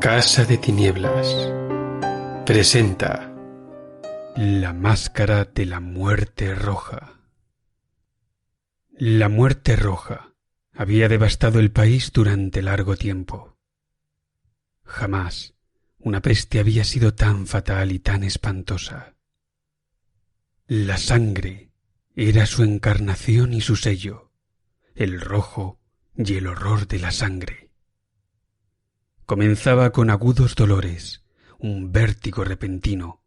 Casa de Tinieblas presenta La Máscara de la Muerte Roja. La Muerte Roja había devastado el país durante largo tiempo. Jamás una peste había sido tan fatal y tan espantosa. La sangre era su encarnación y su sello, el rojo y el horror de la sangre. Comenzaba con agudos dolores, un vértigo repentino,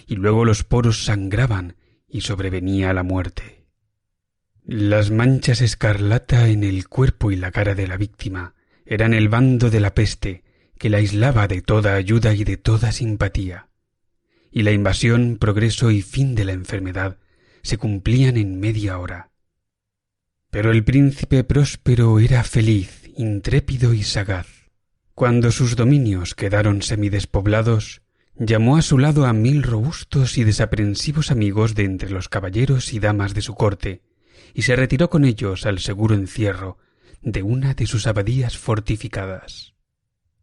y luego los poros sangraban y sobrevenía la muerte. Las manchas escarlata en el cuerpo y la cara de la víctima eran el bando de la peste que la aislaba de toda ayuda y de toda simpatía, y la invasión, progreso y fin de la enfermedad se cumplían en media hora. Pero el príncipe próspero era feliz, intrépido y sagaz. Cuando sus dominios quedaron semidespoblados, llamó a su lado a 1000 robustos y desaprensivos amigos de entre los caballeros y damas de su corte, y se retiró con ellos al seguro encierro de una de sus abadías fortificadas.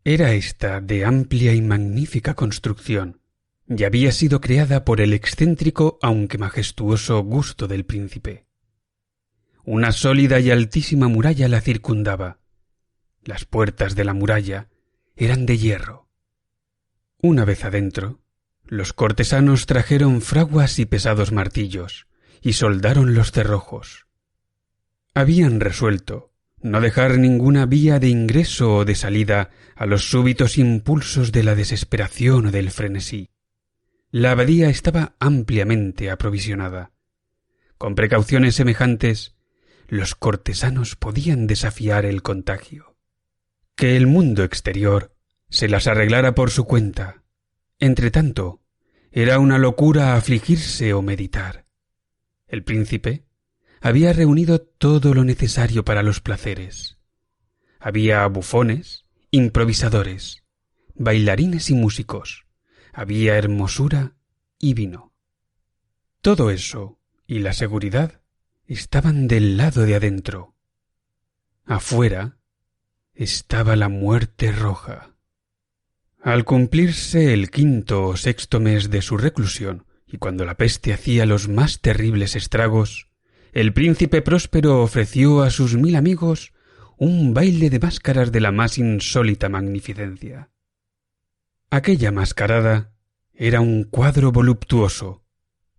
Era ésta de amplia y magnífica construcción, y había sido creada por el excéntrico aunque majestuoso gusto del príncipe. Una sólida y altísima muralla la circundaba. Las puertas de la muralla eran de hierro. Una vez adentro, los cortesanos trajeron fraguas y pesados martillos y soldaron los cerrojos. Habían resuelto no dejar ninguna vía de ingreso o de salida a los súbitos impulsos de la desesperación o del frenesí. La abadía estaba ampliamente aprovisionada. Con precauciones semejantes, los cortesanos podían desafiar el contagio. Que el mundo exterior se las arreglara por su cuenta. Entretanto, era una locura afligirse o meditar. El príncipe había reunido todo lo necesario para los placeres. Había bufones, improvisadores, bailarines y músicos. Había hermosura y vino. Todo eso y la seguridad estaban del lado de adentro. Afuera estaba la muerte roja. Al cumplirse el 5º o 6º mes de su reclusión, y cuando la peste hacía los más terribles estragos, el príncipe próspero ofreció a sus 1000 amigos un baile de máscaras de la más insólita magnificencia. Aquella mascarada era un cuadro voluptuoso,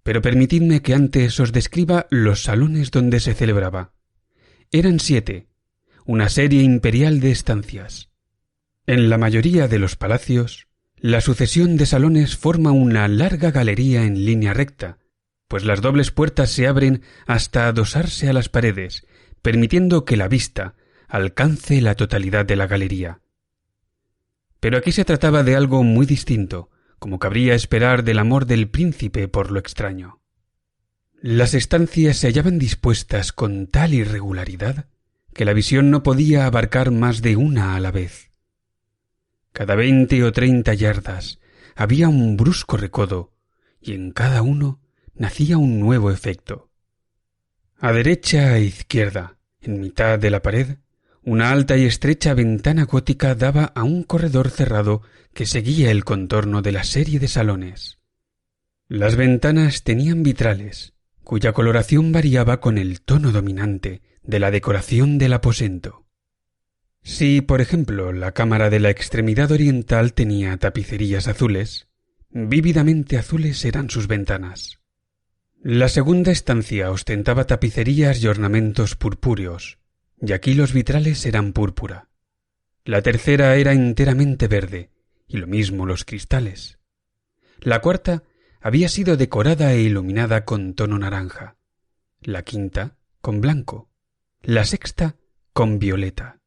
pero permitidme que antes os describa los salones donde se celebraba. Eran 7, una serie imperial de estancias. En la mayoría de los palacios, la sucesión de salones forma una larga galería en línea recta, pues las dobles puertas se abren hasta adosarse a las paredes, permitiendo que la vista alcance la totalidad de la galería. Pero aquí se trataba de algo muy distinto, como cabría esperar del amor del príncipe por lo extraño. Las estancias se hallaban dispuestas con tal irregularidad que la visión no podía abarcar más de una a la vez. Cada 20 o 30 yardas había un brusco recodo, y en cada uno nacía un nuevo efecto. A derecha e izquierda, en mitad de la pared, una alta y estrecha ventana gótica daba a un corredor cerrado que seguía el contorno de la serie de salones. Las ventanas tenían vitrales, cuya coloración variaba con el tono dominante de la decoración del aposento. Si, por ejemplo, la cámara de la extremidad oriental tenía tapicerías azules, vívidamente azules eran sus ventanas. La segunda estancia ostentaba tapicerías y ornamentos purpúreos, y aquí los vitrales eran púrpura. La tercera era enteramente verde, y lo mismo los cristales. La cuarta había sido decorada e iluminada con tono naranja, la quinta con blanco, la sexta con violeta.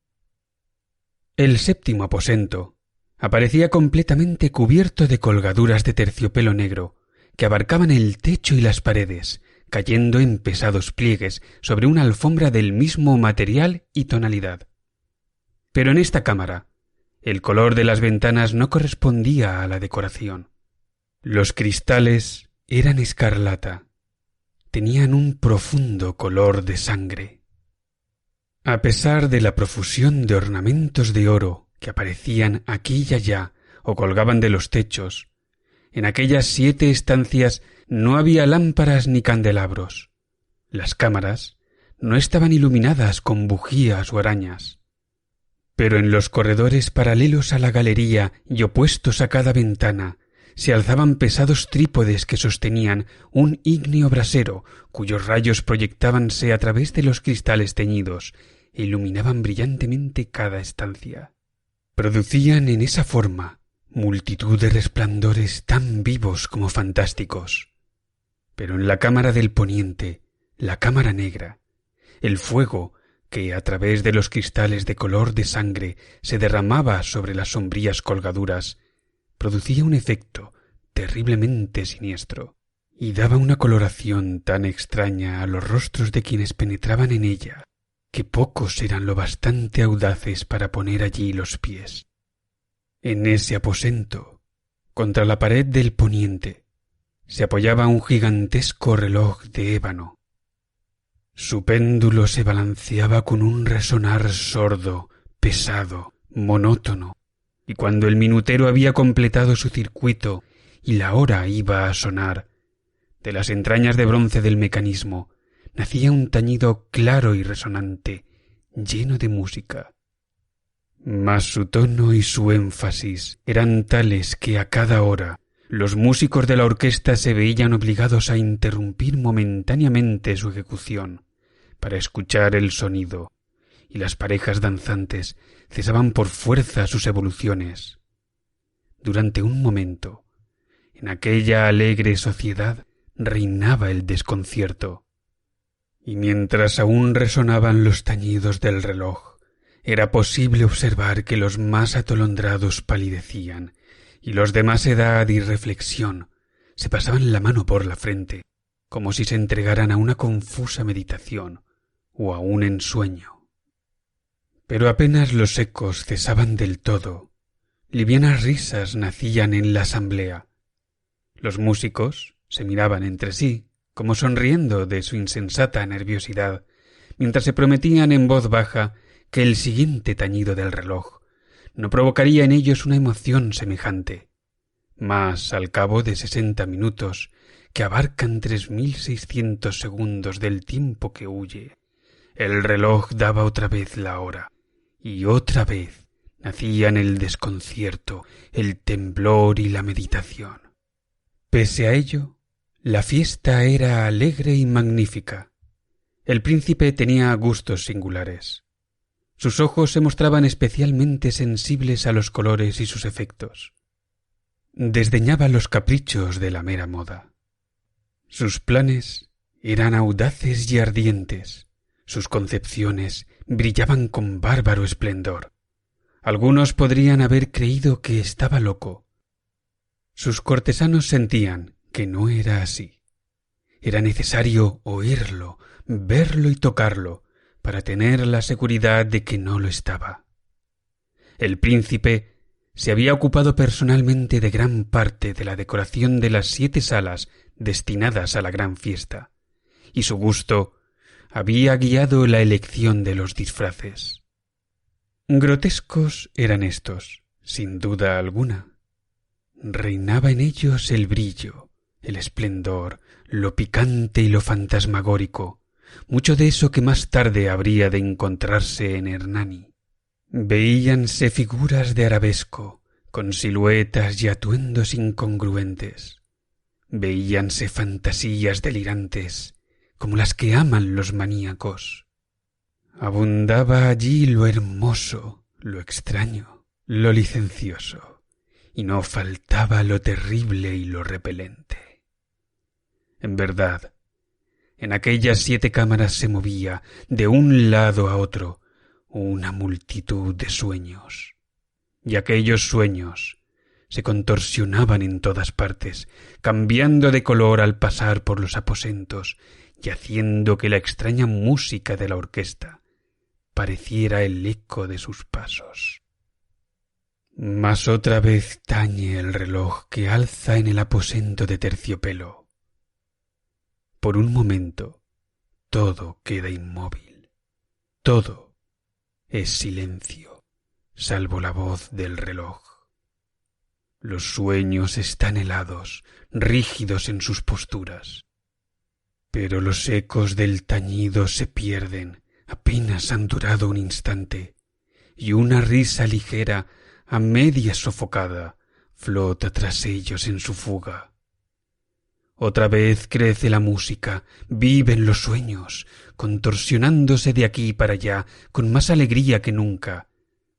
El 7º aposento aparecía completamente cubierto de colgaduras de terciopelo negro que abarcaban el techo y las paredes, cayendo en pesados pliegues sobre una alfombra del mismo material y tonalidad. Pero en esta cámara, el color de las ventanas no correspondía a la decoración. Los cristales eran escarlata, tenían un profundo color de sangre. A pesar de la profusión de ornamentos de oro que aparecían aquí y allá o colgaban de los techos. En aquellas 7 estancias no había lámparas ni candelabros. Las cámaras no estaban iluminadas con bujías o arañas. Pero en los corredores paralelos a la galería y opuestos a cada ventana se alzaban pesados trípodes que sostenían un ígneo brasero cuyos rayos proyectábanse a través de los cristales teñidos e iluminaban brillantemente cada estancia. Producían en esa forma multitud de resplandores tan vivos como fantásticos. Pero en la cámara del poniente, la cámara negra, el fuego que a través de los cristales de color de sangre se derramaba sobre las sombrías colgaduras, producía un efecto terriblemente siniestro y daba una coloración tan extraña a los rostros de quienes penetraban en ella, que pocos eran lo bastante audaces para poner allí los pies. En ese aposento, contra la pared del poniente, se apoyaba un gigantesco reloj de ébano. Su péndulo se balanceaba con un resonar sordo, pesado, monótono, y cuando el minutero había completado su circuito y la hora iba a sonar, de las entrañas de bronce del mecanismo nacía un tañido claro y resonante, lleno de música. Mas su tono y su énfasis eran tales que a cada hora los músicos de la orquesta se veían obligados a interrumpir momentáneamente su ejecución para escuchar el sonido, y las parejas danzantes cesaban por fuerza sus evoluciones. Durante un momento, en aquella alegre sociedad reinaba el desconcierto, y mientras aún resonaban los tañidos del reloj, era posible observar que los más atolondrados palidecían, y los de más edad y reflexión se pasaban la mano por la frente, como si se entregaran a una confusa meditación o a un ensueño. Pero apenas los ecos cesaban del todo, livianas risas nacían en la asamblea. Los músicos se miraban entre sí, como sonriendo de su insensata nerviosidad, mientras se prometían en voz baja que el siguiente tañido del reloj no provocaría en ellos una emoción semejante. Mas al cabo de 60 minutos, que abarcan 3600 segundos del tiempo que huye, el reloj daba otra vez la hora, y otra vez nacían el desconcierto, el temblor y la meditación. Pese a ello, la fiesta era alegre y magnífica. El príncipe tenía gustos singulares. Sus ojos se mostraban especialmente sensibles a los colores y sus efectos. Desdeñaba los caprichos de la mera moda. Sus planes eran audaces y ardientes. Sus concepciones brillaban con bárbaro esplendor. Algunos podrían haber creído que estaba loco. Sus cortesanos sentían que no era así. Era necesario oírlo, verlo y tocarlo, para tener la seguridad de que no lo estaba. El príncipe se había ocupado personalmente de gran parte de la decoración de las 7 salas destinadas a la gran fiesta, y su gusto había guiado la elección de los disfraces. Grotescos eran estos, sin duda alguna. Reinaba en ellos el brillo, el esplendor, lo picante y lo fantasmagórico, mucho de eso que más tarde habría de encontrarse en Hernani. Veíanse figuras de arabesco, con siluetas y atuendos incongruentes. Veíanse fantasías delirantes, como las que aman los maníacos. Abundaba allí lo hermoso, lo extraño, lo licencioso, y no faltaba lo terrible y lo repelente. En verdad, en aquellas 7 cámaras se movía, de un lado a otro, una multitud de sueños. Y aquellos sueños se contorsionaban en todas partes, cambiando de color al pasar por los aposentos y haciendo que la extraña música de la orquesta pareciera el eco de sus pasos. Mas otra vez tañe el reloj que alza en el aposento de terciopelo. Por un momento todo queda inmóvil, todo es silencio, salvo la voz del reloj. Los sueños están helados, rígidos en sus posturas, pero los ecos del tañido se pierden, apenas han durado un instante, y una risa ligera, a media sofocada, flota tras ellos en su fuga. Otra vez crece la música, viven los sueños, contorsionándose de aquí para allá con más alegría que nunca,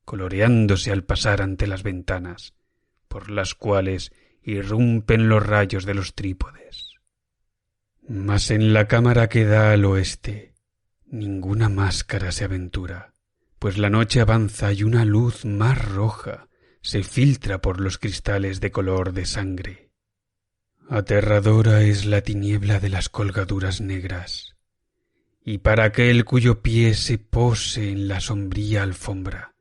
coloreándose al pasar ante las ventanas, por las cuales irrumpen los rayos de los trípodes. Mas en la cámara que da al oeste, ninguna máscara se aventura, pues la noche avanza y una luz más roja se filtra por los cristales de color de sangre. Aterradora es la tiniebla de las colgaduras negras, y para aquel cuyo pie se pose en la sombría alfombra,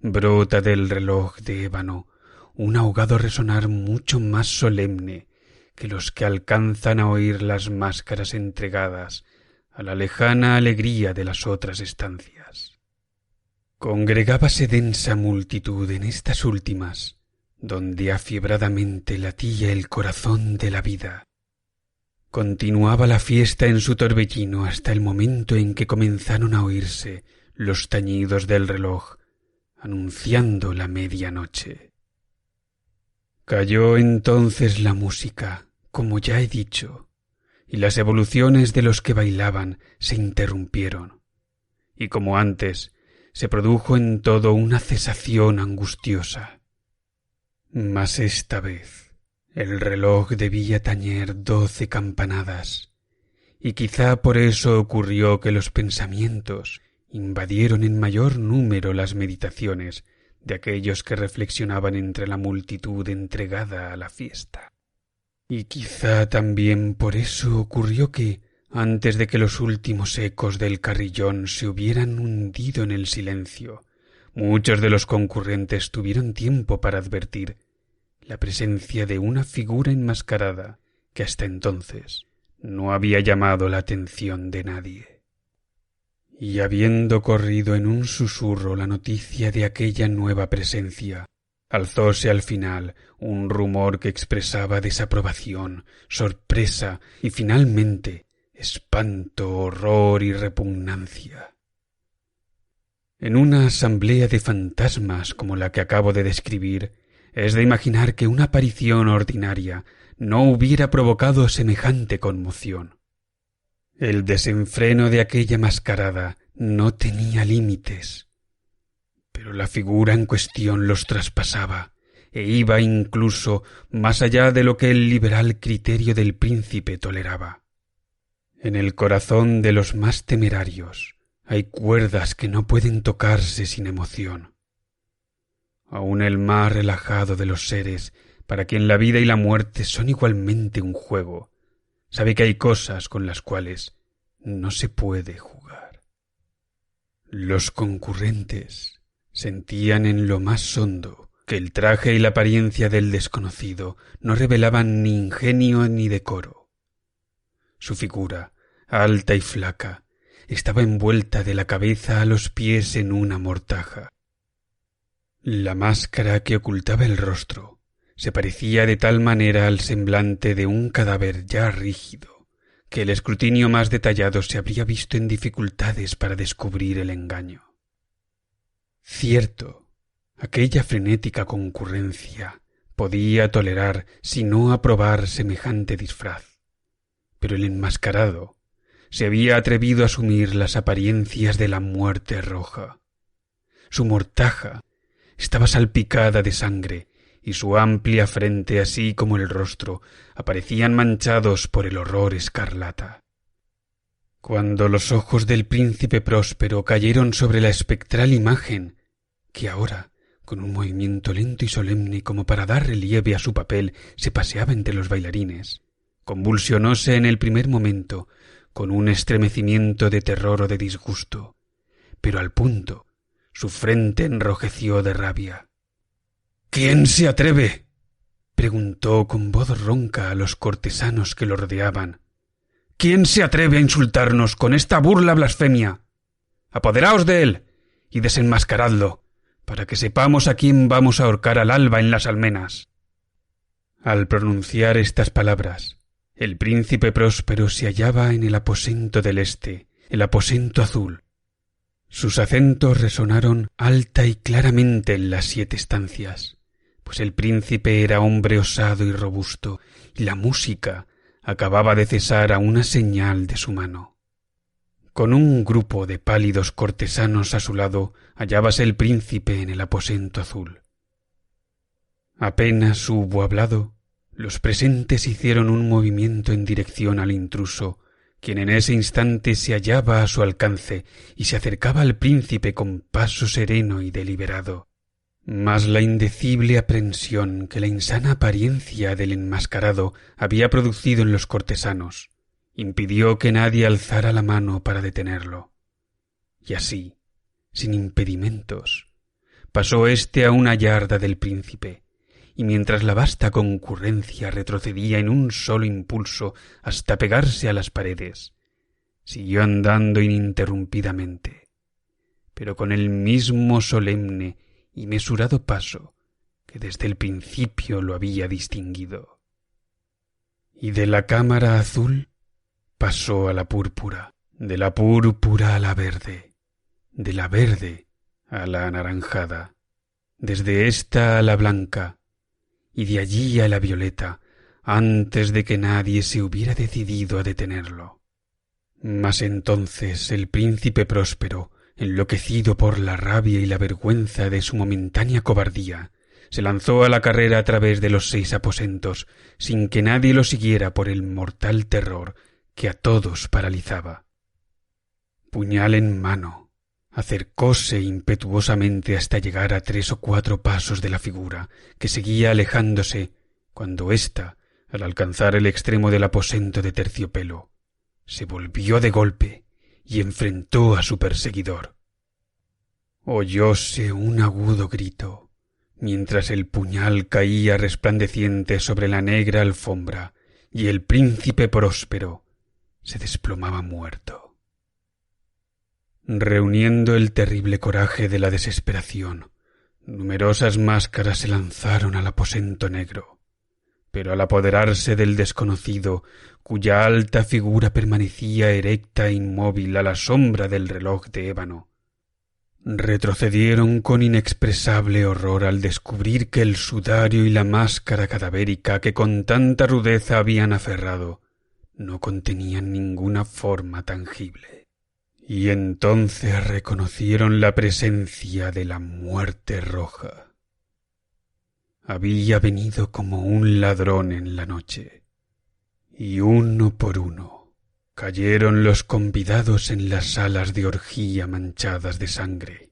brota del reloj de ébano un ahogado resonar mucho más solemne que los que alcanzan a oír las máscaras entregadas a la lejana alegría de las otras estancias. Congregábase densa multitud en estas últimas, donde afiebradamente latía el corazón de la vida. Continuaba la fiesta en su torbellino hasta el momento en que comenzaron a oírse los tañidos del reloj, anunciando la medianoche. Calló entonces la música, como ya he dicho, y las evoluciones de los que bailaban se interrumpieron, y como antes, se produjo en todo una cesación angustiosa. Mas esta vez el reloj debía tañer 12 campanadas, y quizá por eso ocurrió que los pensamientos invadieron en mayor número las meditaciones de aquellos que reflexionaban entre la multitud entregada a la fiesta. Y quizá también por eso ocurrió que, antes de que los últimos ecos del carrillón se hubieran hundido en el silencio, muchos de los concurrentes tuvieron tiempo para advertir la presencia de una figura enmascarada que hasta entonces no había llamado la atención de nadie. Y habiendo corrido en un susurro la noticia de aquella nueva presencia, alzóse al final un rumor que expresaba desaprobación, sorpresa y finalmente espanto, horror y repugnancia. En una asamblea de fantasmas como la que acabo de describir, es de imaginar que una aparición ordinaria no hubiera provocado semejante conmoción. El desenfreno de aquella mascarada no tenía límites, pero la figura en cuestión los traspasaba e iba incluso más allá de lo que el liberal criterio del príncipe toleraba. En el corazón de los más temerarios hay cuerdas que no pueden tocarse sin emoción. Aun el más relajado de los seres, para quien la vida y la muerte son igualmente un juego, sabe que hay cosas con las cuales no se puede jugar. Los concurrentes sentían en lo más hondo que el traje y la apariencia del desconocido no revelaban ni ingenio ni decoro. Su figura, alta y flaca, estaba envuelta de la cabeza a los pies en una mortaja. La máscara que ocultaba el rostro se parecía de tal manera al semblante de un cadáver ya rígido, que el escrutinio más detallado se habría visto en dificultades para descubrir el engaño. Cierto, aquella frenética concurrencia podía tolerar, si no aprobar semejante disfraz, pero el enmascarado se había atrevido a asumir las apariencias de la muerte roja. Su mortaja estaba salpicada de sangre, y su amplia frente, así como el rostro, aparecían manchados por el horror escarlata. Cuando los ojos del príncipe Próspero cayeron sobre la espectral imagen, que ahora, con un movimiento lento y solemne como para dar relieve a su papel, se paseaba entre los bailarines, convulsionóse en el primer momento con un estremecimiento de terror o de disgusto, pero al punto su frente enrojeció de rabia. —¿Quién se atreve? —preguntó con voz ronca a los cortesanos que lo rodeaban. —¿Quién se atreve a insultarnos con esta burla blasfemia? Apoderaos de él y desenmascaradlo, para que sepamos a quién vamos a ahorcar al alba en las almenas. Al pronunciar estas palabras, el príncipe Próspero se hallaba en el aposento del este, el aposento azul. Sus acentos resonaron alta y claramente en las 7 estancias, pues el príncipe era hombre osado y robusto, y la música acababa de cesar a una señal de su mano. Con un grupo de pálidos cortesanos a su lado, hallábase el príncipe en el aposento azul. Apenas hubo hablado, los presentes hicieron un movimiento en dirección al intruso, quien en ese instante se hallaba a su alcance y se acercaba al príncipe con paso sereno y deliberado. Mas la indecible aprensión que la insana apariencia del enmascarado había producido en los cortesanos impidió que nadie alzara la mano para detenerlo. Y así, sin impedimentos, pasó éste a una yarda del príncipe, y mientras la vasta concurrencia retrocedía en un solo impulso hasta pegarse a las paredes, siguió andando ininterrumpidamente, pero con el mismo solemne y mesurado paso que desde el principio lo había distinguido. Y de la cámara azul pasó a la púrpura, de la púrpura a la verde, de la verde a la anaranjada, desde ésta a la blanca, y de allí a la violeta, antes de que nadie se hubiera decidido a detenerlo. Mas entonces el príncipe Próspero, enloquecido por la rabia y la vergüenza de su momentánea cobardía, se lanzó a la carrera a través de los 6 aposentos, sin que nadie lo siguiera por el mortal terror que a todos paralizaba. Puñal en mano, acercóse impetuosamente hasta llegar a 3 o 4 pasos de la figura, que seguía alejándose, cuando ésta, al alcanzar el extremo del aposento de terciopelo, se volvió de golpe y enfrentó a su perseguidor. Oyóse un agudo grito, mientras el puñal caía resplandeciente sobre la negra alfombra, y el príncipe Próspero se desplomaba muerto. Reuniendo el terrible coraje de la desesperación, numerosas máscaras se lanzaron al aposento negro, pero al apoderarse del desconocido, cuya alta figura permanecía erecta e inmóvil a la sombra del reloj de ébano, retrocedieron con inexpresable horror al descubrir que el sudario y la máscara cadavérica que con tanta rudeza habían aferrado no contenían ninguna forma tangible. Y entonces reconocieron la presencia de la muerte roja. Había venido como un ladrón en la noche, y uno por uno cayeron los convidados en las salas de orgía manchadas de sangre,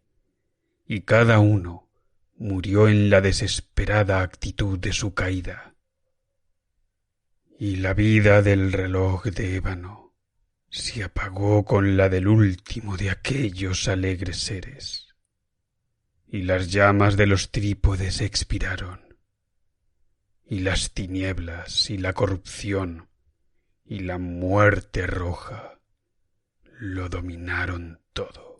y cada uno murió en la desesperada actitud de su caída. Y la vida del reloj de ébano se apagó con la del último de aquellos alegres seres, y las llamas de los trípodes expiraron, y las tinieblas y la corrupción y la muerte roja lo dominaron todo.